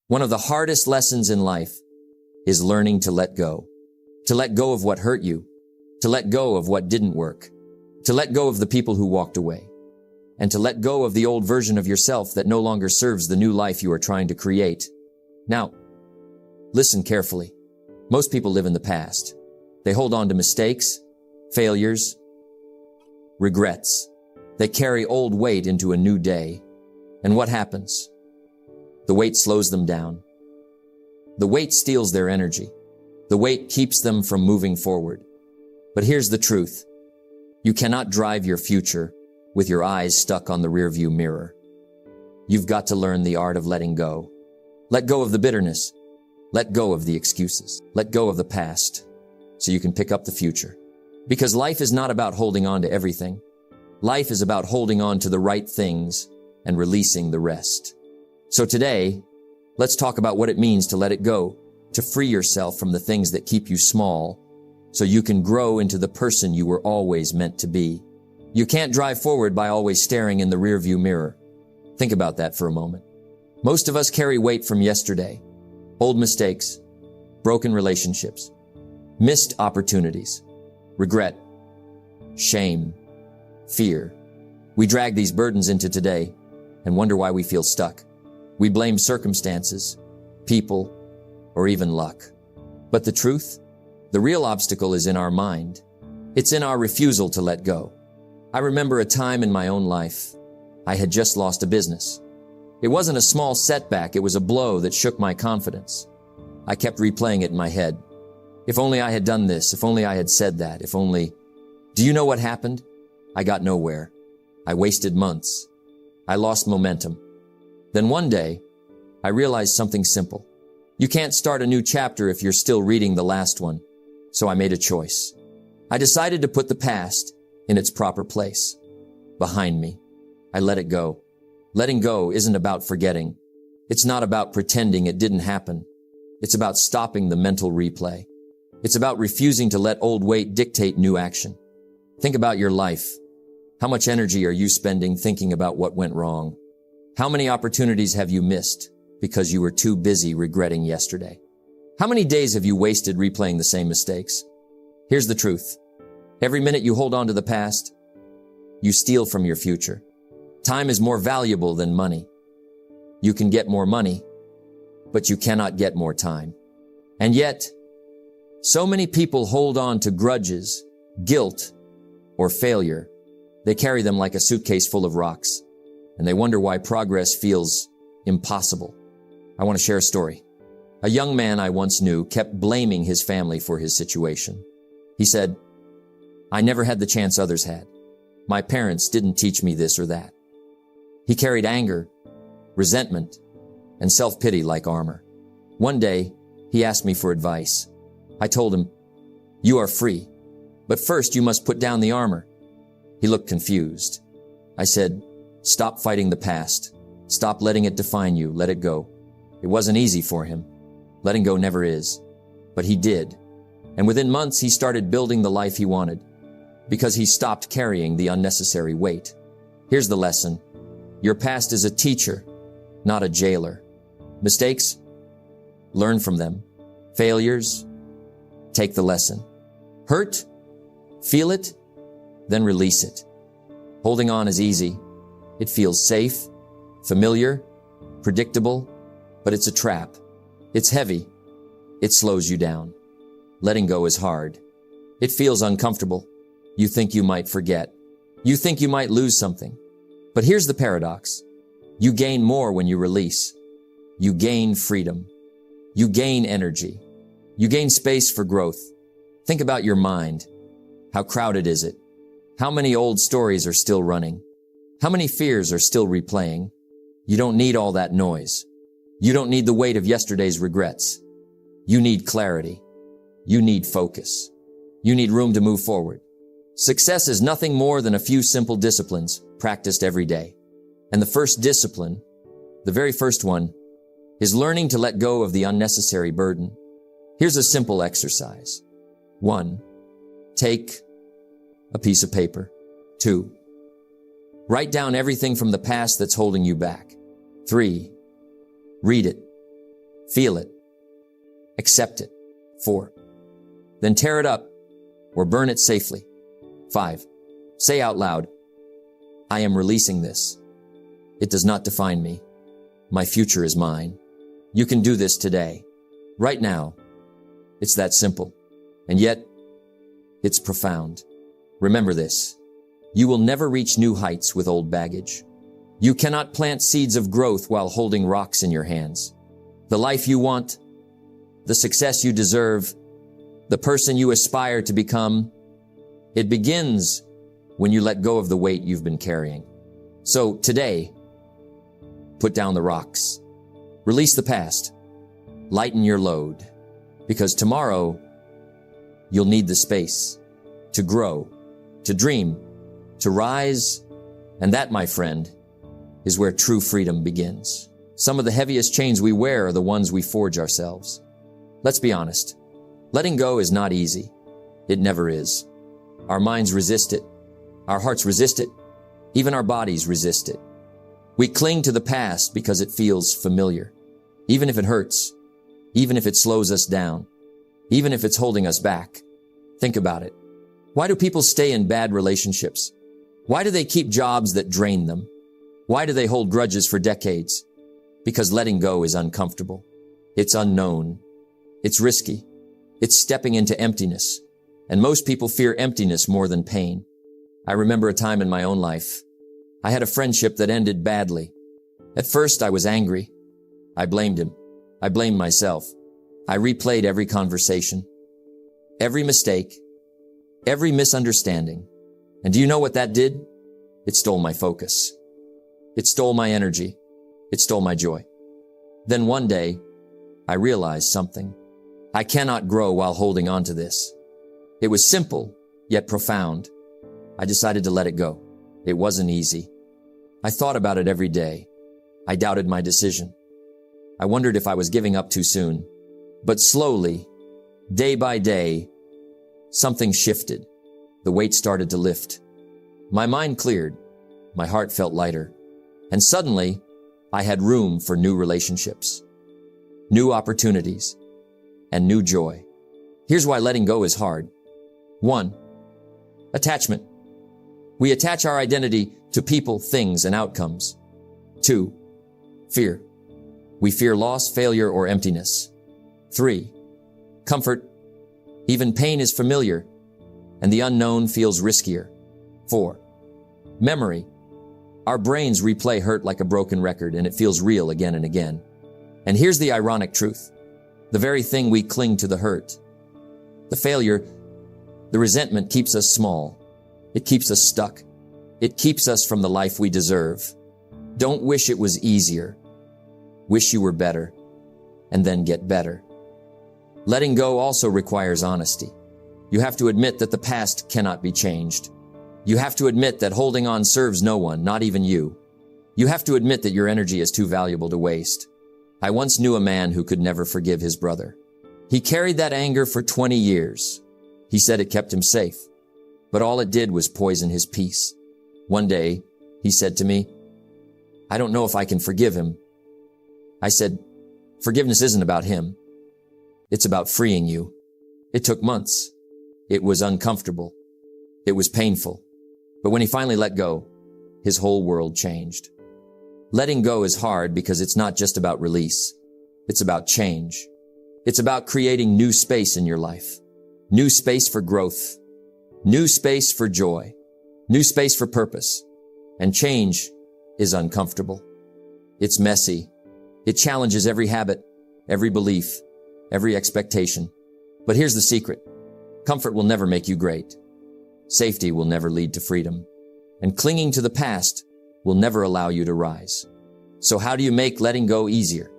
One of the hardest lessons in life is learning to let go. To let go of what hurt you. To let go of what didn't work. To let go of the people who walked away. And to let go of the old version of yourself that no longer serves the new life you are trying to create. Now, listen carefully. Most people live in the past. They hold on to mistakes, failures, regrets. They carry old weight into a new day. And what happens? The weight slows them down. The weight steals their energy. The weight keeps them from moving forward. But here's the truth. You cannot drive your future with your eyes stuck on the rearview mirror. You've got to learn the art of letting go. Let go of the bitterness. Let go of the excuses. Let go of the past so you can pick up the future. Because life is not about holding on to everything. Life is about holding on to the right things and releasing the rest. So today, let's talk about what it means to let it go, to free yourself from the things that keep you small so you can grow into the person you were always meant to be. You can't drive forward by always staring in the rearview mirror. Think about that for a moment. Most of us carry weight from yesterday. Old mistakes, broken relationships, missed opportunities, regret, shame, fear. We drag these burdens into today and wonder why we feel stuck. We blame circumstances, people, or even luck. But the truth? The real obstacle is in our mind. It's in our refusal to let go. I remember a time in my own life. I had just lost a business. It wasn't a small setback, it was a blow that shook my confidence. I kept replaying it in my head. If only I had done this, if only I had said that, if only... Do you know what happened? I got nowhere. I wasted months. I lost momentum. Then one day, I realized something simple. You can't start a new chapter if you're still reading the last one. So I made a choice. I decided to put the past in its proper place, behind me. I let it go. Letting go isn't about forgetting. It's not about pretending it didn't happen. It's about stopping the mental replay. It's about refusing to let old weight dictate new action. Think about your life. How much energy are you spending thinking about what went wrong? How many opportunities have you missed because you were too busy regretting yesterday? How many days have you wasted replaying the same mistakes? Here's the truth. Every minute you hold on to the past, you steal from your future. Time is more valuable than money. You can get more money, but you cannot get more time. And yet, so many people hold on to grudges, guilt, or failure. They carry them like a suitcase full of rocks, and they wonder why progress feels impossible. I want to share a story. A young man I once knew kept blaming his family for his situation. He said, "I never had the chance others had. My parents didn't teach me this or that." He carried anger, resentment, and self-pity like armor. One day, he asked me for advice. I told him, "You are free, but first you must put down the armor." He looked confused. I said, "Stop fighting the past. Stop letting it define you. Let it go." It wasn't easy for him. Letting go never is. But he did. And within months, he started building the life he wanted because he stopped carrying the unnecessary weight. Here's the lesson. Your past is a teacher, not a jailer. Mistakes? Learn from them. Failures? Take the lesson. Hurt? Feel it? Then release it. Holding on is easy. It feels safe, familiar, predictable, but it's a trap. It's heavy. It slows you down. Letting go is hard. It feels uncomfortable. You think you might forget. You think you might lose something. But here's the paradox. You gain more when you release. You gain freedom. You gain energy. You gain space for growth. Think about your mind. How crowded is it? How many old stories are still running? How many fears are still replaying? You don't need all that noise. You don't need the weight of yesterday's regrets. You need clarity. You need focus. You need room to move forward. Success is nothing more than a few simple disciplines practiced every day. And the first discipline, the very first one, is learning to let go of the unnecessary burden. Here's a simple exercise. 1. Take a piece of paper. 2. Write down everything from the past that's holding you back. 3. Read it. Feel it. Accept it. 4. Then tear it up or burn it safely. 5. Say out loud, I am releasing this. It does not define me. My future is mine. You can do this today, right now. It's that simple. And yet, it's profound. Remember this. You will never reach new heights with old baggage. You cannot plant seeds of growth while holding rocks in your hands. The life you want, the success you deserve, the person you aspire to become, it begins when you let go of the weight you've been carrying. So today, put down the rocks. Release the past. Lighten your load. Because tomorrow, you'll need the space to grow, to dream, to rise. And that, my friend, is where true freedom begins. Some of the heaviest chains we wear are the ones we forge ourselves. Let's be honest. Letting go is not easy. It never is. Our minds resist it. Our hearts resist it. Even our bodies resist it. We cling to the past because it feels familiar. Even if it hurts. Even if it slows us down. Even if it's holding us back. Think about it. Why do people stay in bad relationships? Why do they keep jobs that drain them? Why do they hold grudges for decades? Because letting go is uncomfortable. It's unknown. It's risky. It's stepping into emptiness. And most people fear emptiness more than pain. I remember a time in my own life. I had a friendship that ended badly. At first, I was angry. I blamed him. I blamed myself. I replayed every conversation, every mistake, every misunderstanding. And do you know what that did? It stole my focus. It stole my energy. It stole my joy. Then one day, I realized something. I cannot grow while holding on to this. It was simple, yet profound. I decided to let it go. It wasn't easy. I thought about it every day. I doubted my decision. I wondered if I was giving up too soon. But slowly, day by day, something shifted. The weight started to lift. My mind cleared. My heart felt lighter. And suddenly, I had room for new relationships, new opportunities, and new joy. Here's why letting go is hard. 1. Attachment. We attach our identity to people, things, and outcomes. 2. Fear. We fear loss, failure, or emptiness. 3. Comfort. Even pain is familiar, and the unknown feels riskier. 4. Memory. Our brains replay hurt like a broken record, and it feels real again and again. And here's the ironic truth. The very thing we cling to, the hurt, the failure, the resentment, keeps us small. It keeps us stuck. It keeps us from the life we deserve. Don't wish it was easier. Wish you were better, and then get better. Letting go also requires honesty. You have to admit that the past cannot be changed. You have to admit that holding on serves no one, not even you. You have to admit that your energy is too valuable to waste. I once knew a man who could never forgive his brother. He carried that anger for 20 years. He said it kept him safe, but all it did was poison his peace. One day, he said to me, I don't know if I can forgive him. I said, forgiveness isn't about him. It's about freeing you. It took months. It was uncomfortable. It was painful. But when he finally let go, his whole world changed. Letting go is hard because it's not just about release. It's about change. It's about creating new space in your life. New space for growth. New space for joy. New space for purpose. And change is uncomfortable. It's messy. It challenges every habit, every belief, every expectation. But here's the secret. Comfort will never make you great. Safety will never lead to freedom. And clinging to the past will never allow you to rise. So how do you make letting go easier?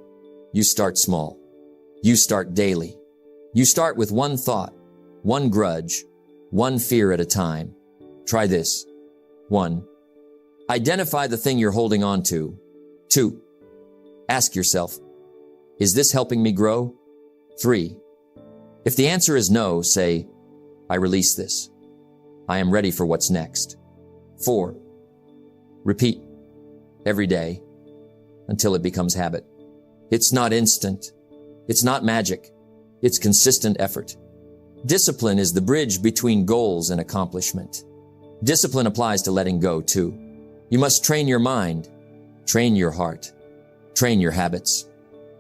You start small. You start daily. You start with one thought, one grudge, one fear at a time. Try this. 1. Identify the thing you're holding on to. 2. Ask yourself, is this helping me grow? 3. If the answer is no, say, I release this. I am ready for what's next. 4. Repeat every day until it becomes habit. It's not instant. It's not magic. It's consistent effort. Discipline is the bridge between goals and accomplishment. Discipline applies to letting go too. You must train your mind, train your heart, train your habits.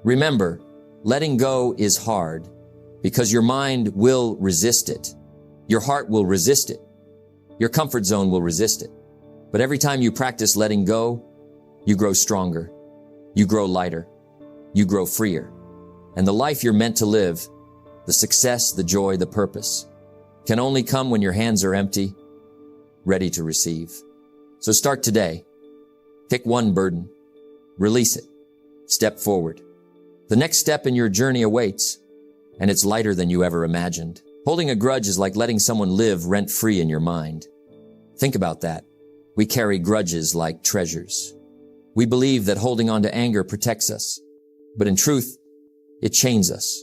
Remember, letting go is hard because your mind will resist it. Your heart will resist it. Your comfort zone will resist it. But every time you practice letting go, you grow stronger. You grow lighter. You grow freer. And the life you're meant to live, the success, the joy, the purpose, can only come when your hands are empty, ready to receive. So start today. Pick one burden. Release it. Step forward. The next step in your journey awaits, and it's lighter than you ever imagined. Holding a grudge is like letting someone live rent-free in your mind. Think about that. We carry grudges like treasures. We believe that holding on to anger protects us, but in truth, it chains us.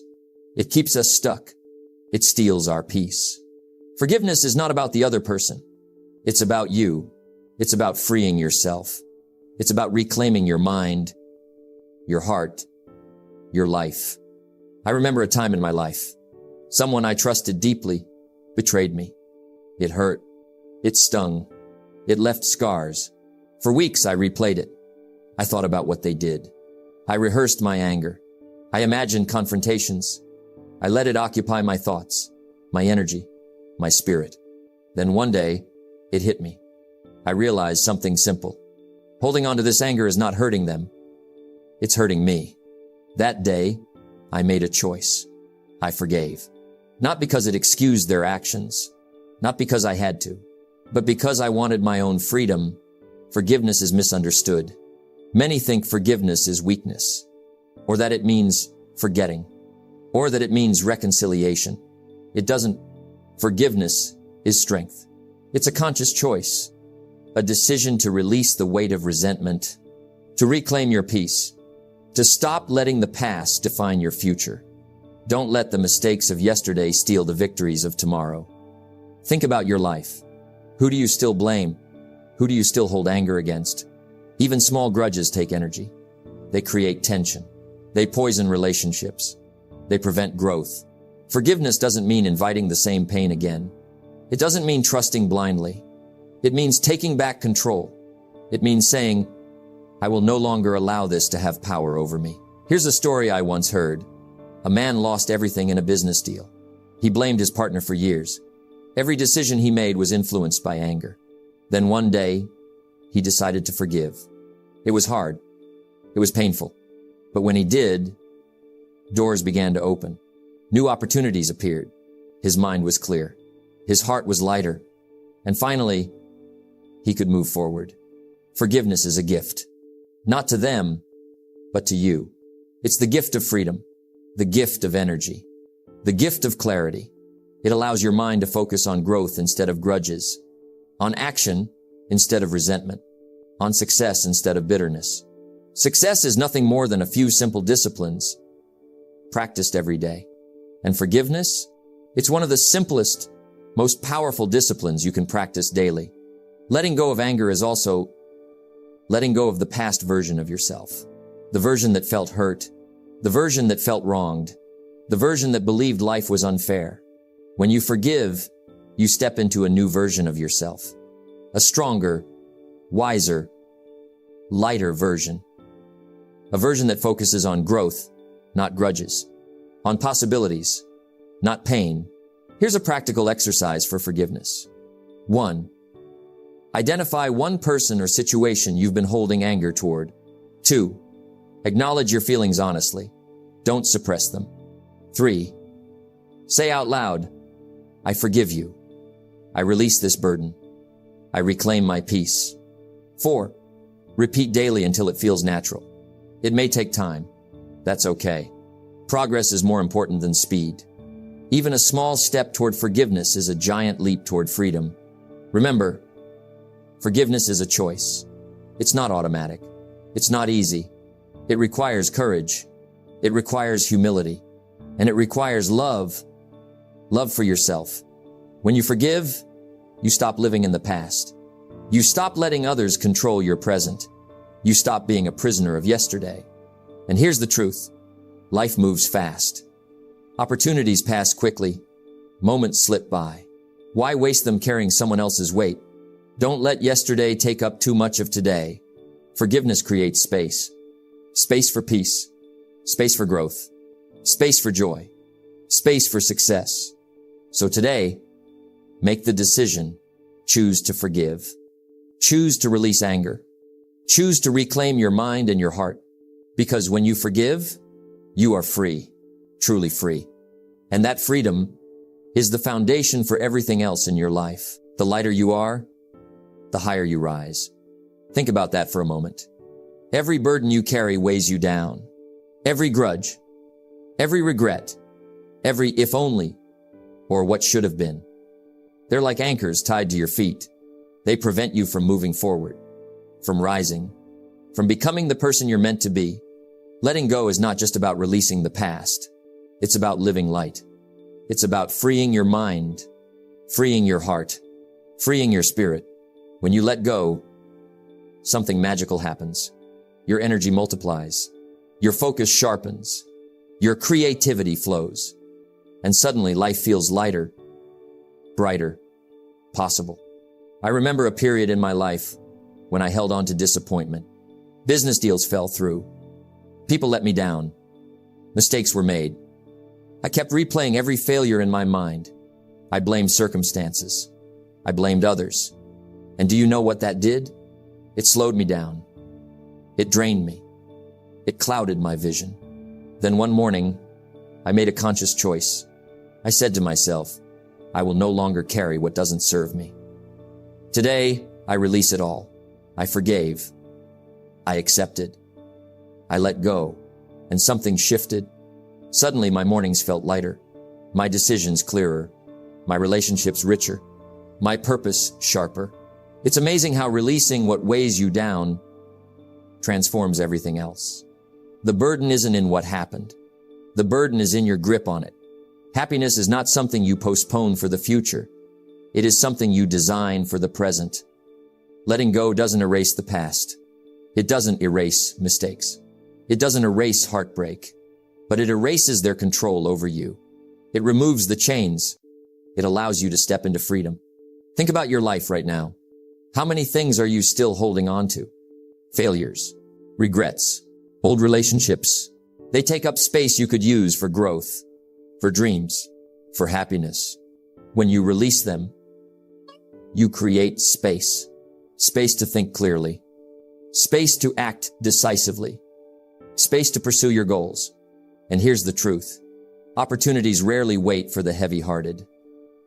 It keeps us stuck. It steals our peace. Forgiveness is not about the other person. It's about you. It's about freeing yourself. It's about reclaiming your mind, your heart, your life. I remember a time in my life. Someone I trusted deeply betrayed me. It hurt. It stung. It left scars. For weeks, I replayed it. I thought about what they did. I rehearsed my anger. I imagined confrontations. I let it occupy my thoughts, my energy, my spirit. Then one day, it hit me. I realized something simple. Holding on to this anger is not hurting them. It's hurting me. That day, I made a choice. I forgave. Not because it excused their actions, not because I had to, but because I wanted my own freedom. Forgiveness is misunderstood. Many think forgiveness is weakness, or that it means forgetting, or that it means reconciliation. It doesn't. Forgiveness is strength. It's a conscious choice, a decision to release the weight of resentment, to reclaim your peace, to stop letting the past define your future. Don't let the mistakes of yesterday steal the victories of tomorrow. Think about your life. Who do you still blame? Who do you still hold anger against? Even small grudges take energy. They create tension. They poison relationships. They prevent growth. Forgiveness doesn't mean inviting the same pain again. It doesn't mean trusting blindly. It means taking back control. It means saying, I will no longer allow this to have power over me. Here's a story I once heard. A man lost everything in a business deal. He blamed his partner for years. Every decision he made was influenced by anger. Then one day, he decided to forgive. It was hard. It was painful. But when he did, doors began to open. New opportunities appeared. His mind was clear. His heart was lighter. And finally, he could move forward. Forgiveness is a gift. Not to them, but to you. It's the gift of freedom, the gift of energy, the gift of clarity. It allows your mind to focus on growth instead of grudges, on action instead of resentment, on success instead of bitterness. Success is nothing more than a few simple disciplines practiced every day. And forgiveness, it's one of the simplest, most powerful disciplines you can practice daily. Letting go of anger is also letting go of the past version of yourself, the version that felt hurt, the version that felt wronged, the version that believed life was unfair. When you forgive, you step into a new version of yourself, a stronger, wiser, lighter version, a version that focuses on growth, not grudges, on possibilities, not pain. Here's a practical exercise for forgiveness. 1. Identify one person or situation you've been holding anger toward. 2. Acknowledge your feelings honestly. Don't suppress them. 3. Say out loud, I forgive you. I release this burden. I reclaim my peace. 4. Repeat daily until it feels natural. It may take time. That's okay. Progress is more important than speed. Even a small step toward forgiveness is a giant leap toward freedom. Remember, forgiveness is a choice. It's not automatic. It's not easy. It requires courage. It requires humility. And it requires love. Love for yourself. When you forgive, you stop living in the past. You stop letting others control your present. You stop being a prisoner of yesterday. And here's the truth. Life moves fast. Opportunities pass quickly. Moments slip by. Why waste them carrying someone else's weight? Don't let yesterday take up too much of today. Forgiveness creates space. Space for peace. Space for growth. Space for joy. Space for success. So today, make the decision. Choose to forgive. Choose to release anger. Choose to reclaim your mind and your heart. Because when you forgive, you are free, truly free. And that freedom is the foundation for everything else in your life. The lighter you are, the higher you rise. Think about that for a moment. Every burden you carry weighs you down. Every grudge, every regret, every if only, or what should have been. They're like anchors tied to your feet. They prevent you from moving forward, from rising, from becoming the person you're meant to be. Letting go is not just about releasing the past. It's about living light. It's about freeing your mind, freeing your heart, freeing your spirit. When you let go, something magical happens. Your energy multiplies. Your focus sharpens. Your creativity flows. And suddenly life feels lighter, brighter, possible. I remember a period in my life when I held on to disappointment. Business deals fell through. People let me down. Mistakes were made. I kept replaying every failure in my mind. I blamed circumstances. I blamed others. And do you know what that did? It slowed me down. It drained me. It clouded my vision. Then one morning, I made a conscious choice. I said to myself, I will no longer carry what doesn't serve me. Today, I release it all. I forgave. I accepted. I let go, and something shifted. Suddenly, my mornings felt lighter, my decisions clearer, my relationships richer, my purpose sharper. It's amazing how releasing what weighs you down transforms everything else. The burden isn't in what happened. The burden is in your grip on it. Happiness is not something you postpone for the future. It is something you design for the present. Letting go doesn't erase the past. It doesn't erase mistakes. It doesn't erase heartbreak, but it erases their control over you. It removes the chains. It allows you to step into freedom. Think about your life right now. How many things are you still holding on to? Failures, regrets, old relationships. They take up space you could use for growth, for dreams, for happiness. When you release them, you create space. Space to think clearly. Space to act decisively. Space to pursue your goals. And here's the truth. Opportunities rarely wait for the heavy-hearted.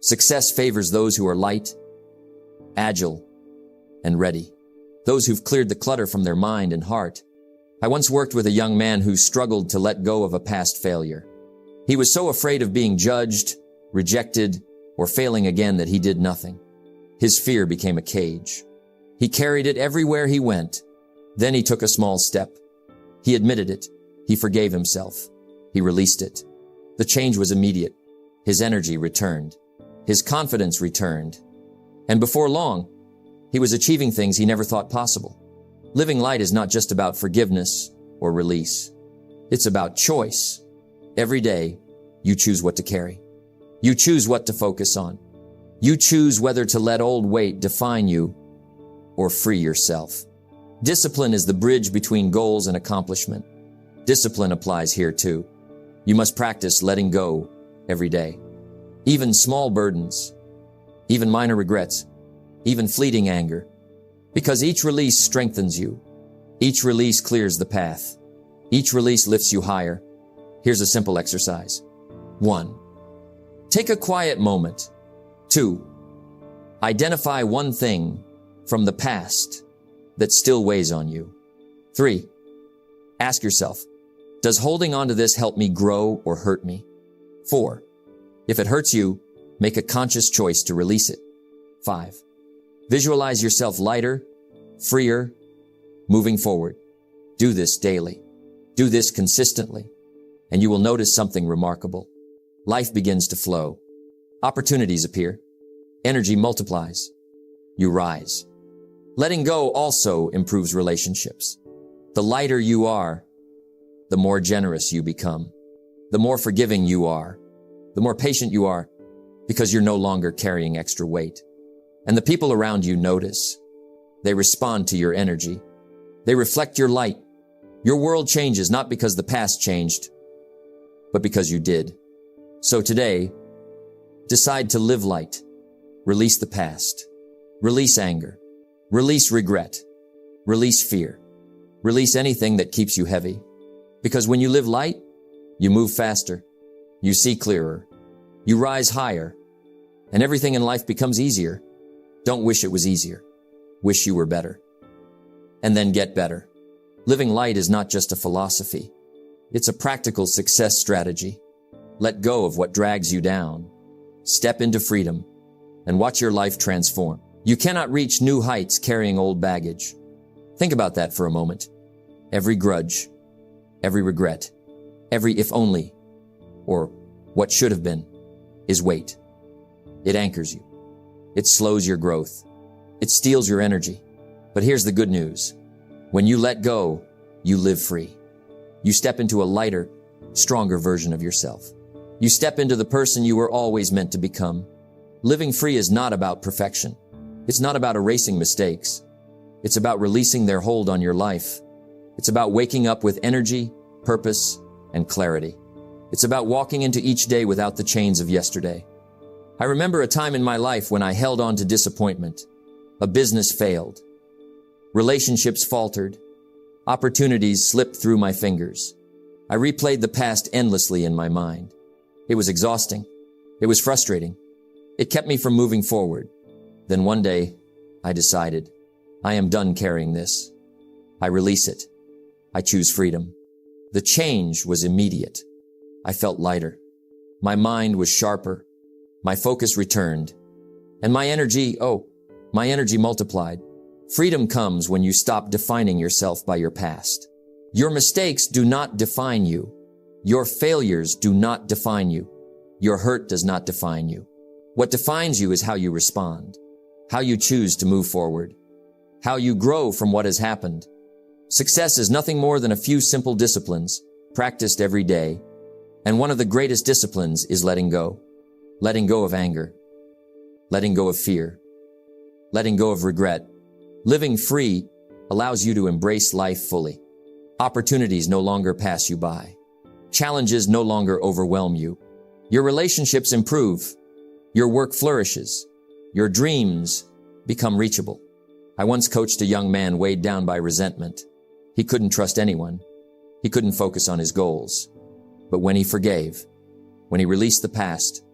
Success favors those who are light, agile, and ready. Those who've cleared the clutter from their mind and heart. I once worked with a young man who struggled to let go of a past failure. He was so afraid of being judged, rejected, or failing again that he did nothing. His fear became a cage. He carried it everywhere he went. Then he took a small step. He admitted it. He forgave himself. He released it. The change was immediate. His energy returned. His confidence returned. And before long, he was achieving things he never thought possible. Living light is not just about forgiveness or release. It's about choice. Every day, you choose what to carry. You choose what to focus on. You choose whether to let old weight define you or free yourself. Discipline is the bridge between goals and accomplishment. Discipline applies here too. You must practice letting go every day. Even small burdens, even minor regrets, even fleeting anger. Because each release strengthens you. Each release clears the path. Each release lifts you higher. Here's a simple exercise. 1. Take a quiet moment. 2. Identify one thing from the past that still weighs on you. 3. Ask yourself, does holding on to this help me grow or hurt me? 4. If it hurts you, make a conscious choice to release it. 5. Visualize yourself lighter, freer, moving forward. Do this daily. Do this consistently, and you will notice something remarkable. Life begins to flow. Opportunities appear. Energy multiplies. You rise. Letting go also improves relationships. The lighter you are, the the more generous you become, the more forgiving you are, the more patient you are, because you're no longer carrying extra weight. And the people around you notice. They respond to your energy. They reflect your light. Your world changes not because the past changed, but because you did. So today, decide to live light. Release the past. Release anger. Release regret. Release fear. Release anything that keeps you heavy. Because when you live light, you move faster. You see clearer. You rise higher. And everything in life becomes easier. Don't wish it was easier. Wish you were better. And then get better. Living light is not just a philosophy. It's a practical success strategy. Let go of what drags you down. Step into freedom and watch your life transform. You cannot reach new heights carrying old baggage. Think about that for a moment. Every grudge, every regret, every if only, or what should have been, is weight. It anchors you. It slows your growth. It steals your energy. But here's the good news. When you let go, you live free. You step into a lighter, stronger version of yourself. You step into the person you were always meant to become. Living free is not about perfection. It's not about erasing mistakes. It's about releasing their hold on your life. It's about waking up with energy, purpose, and clarity. It's about walking into each day without the chains of yesterday. I remember a time in my life when I held on to disappointment. A business failed. Relationships faltered. Opportunities slipped through my fingers. I replayed the past endlessly in my mind. It was exhausting. It was frustrating. It kept me from moving forward. Then one day, I decided, I am done carrying this. I release it. I choose freedom. The change was immediate. I felt lighter. My mind was sharper. My focus returned. And my energy multiplied. Freedom comes when you stop defining yourself by your past. Your mistakes do not define you. Your failures do not define you. Your hurt does not define you. What defines you is how you respond, how you choose to move forward, how you grow from what has happened. Success is nothing more than a few simple disciplines practiced every day. And one of the greatest disciplines is letting go. Letting go of anger. Letting go of fear. Letting go of regret. Living free allows you to embrace life fully. Opportunities no longer pass you by. Challenges no longer overwhelm you. Your relationships improve. Your work flourishes. Your dreams become reachable. I once coached a young man weighed down by resentment. He couldn't trust anyone. He couldn't focus on his goals. But when he forgave, when he released the past,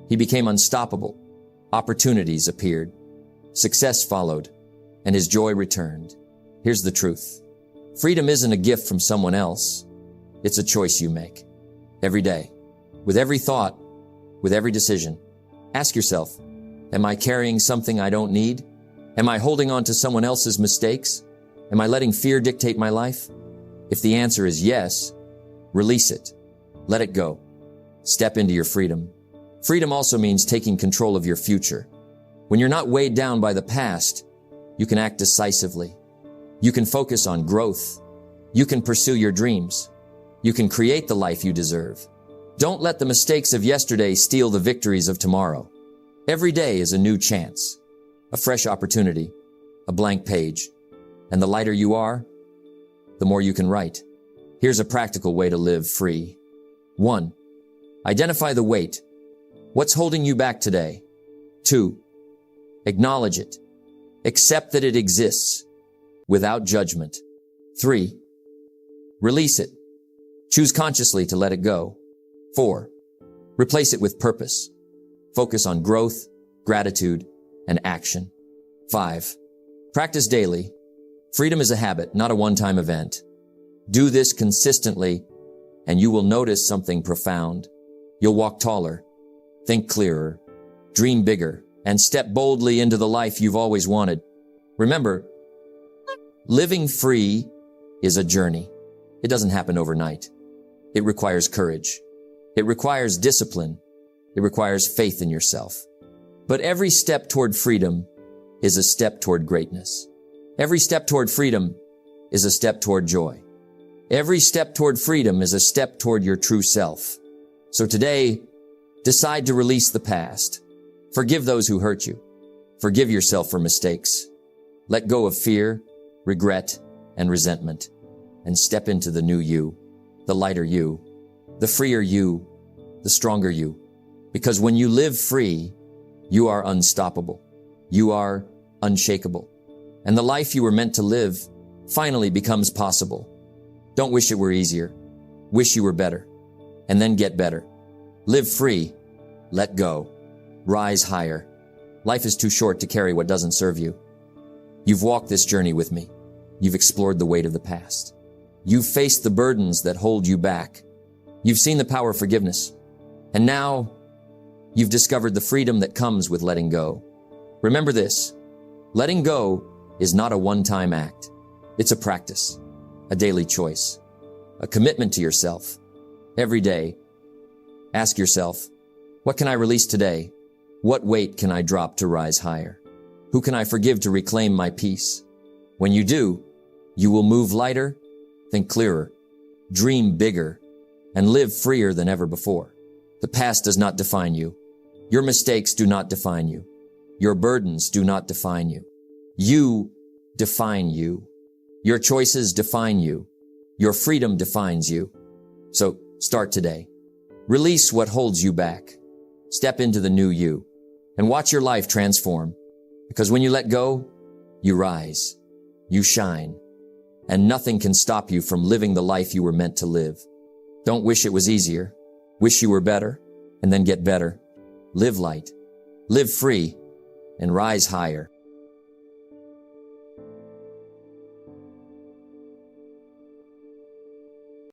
he became unstoppable. Opportunities appeared. Success followed, and his joy returned. Here's the truth. Freedom isn't a gift from someone else. It's a choice you make. Every day. With every thought. With every decision. Ask yourself, am I carrying something I don't need? Am I holding on to someone else's mistakes? Am I letting fear dictate my life? If the answer is yes, release it. Let it go. Step into your freedom. Freedom also means taking control of your future. When you're not weighed down by the past, you can act decisively. You can focus on growth. You can pursue your dreams. You can create the life you deserve. Don't let the mistakes of yesterday steal the victories of tomorrow. Every day is a new chance, a fresh opportunity, a blank page. And the lighter you are, the more you can write. Here's a practical way to live free. 1. Identify the weight. What's holding you back today? 2. Acknowledge it. Accept that it exists without judgment. 3. Release it. Choose consciously to let it go. 4. Replace it with purpose. Focus on growth, gratitude, and action. 5. Practice daily. Freedom is a habit, not a one-time event. Do this consistently, and you will notice something profound. You'll walk taller, think clearer, dream bigger, and step boldly into the life you've always wanted. Remember, living free is a journey. It doesn't happen overnight. It requires courage. It requires discipline. It requires faith in yourself. But every step toward freedom is a step toward greatness. Every step toward freedom is a step toward joy. Every step toward freedom is a step toward your true self. So today, decide to release the past. Forgive those who hurt you. Forgive yourself for mistakes. Let go of fear, regret, and resentment, and step into the new you, the lighter you, the freer you, the stronger you. Because when you live free, you are unstoppable. You are unshakable. And the life you were meant to live finally becomes possible. Don't wish it were easier. Wish you were better. And then get better. Live free. Let go. Rise higher. Life is too short to carry what doesn't serve you. You've walked this journey with me. You've explored the weight of the past. You've faced the burdens that hold you back. You've seen the power of forgiveness. And now you've discovered the freedom that comes with letting go. Remember this. Letting go is not a one-time act. It's a practice, a daily choice, a commitment to yourself. Every day, ask yourself, what can I release today? What weight can I drop to rise higher? Who can I forgive to reclaim my peace? When you do, you will move lighter, think clearer, dream bigger, and live freer than ever before. The past does not define you. Your mistakes do not define you. Your burdens do not define you. You define you. Your choices define you. Your freedom defines you. So start today. Release what holds you back. Step into the new you and watch your life transform. Because when you let go, you rise, you shine, and nothing can stop you from living the life you were meant to live. Don't wish it was easier. Wish you were better, and then get better. Live light, live free, and rise higher.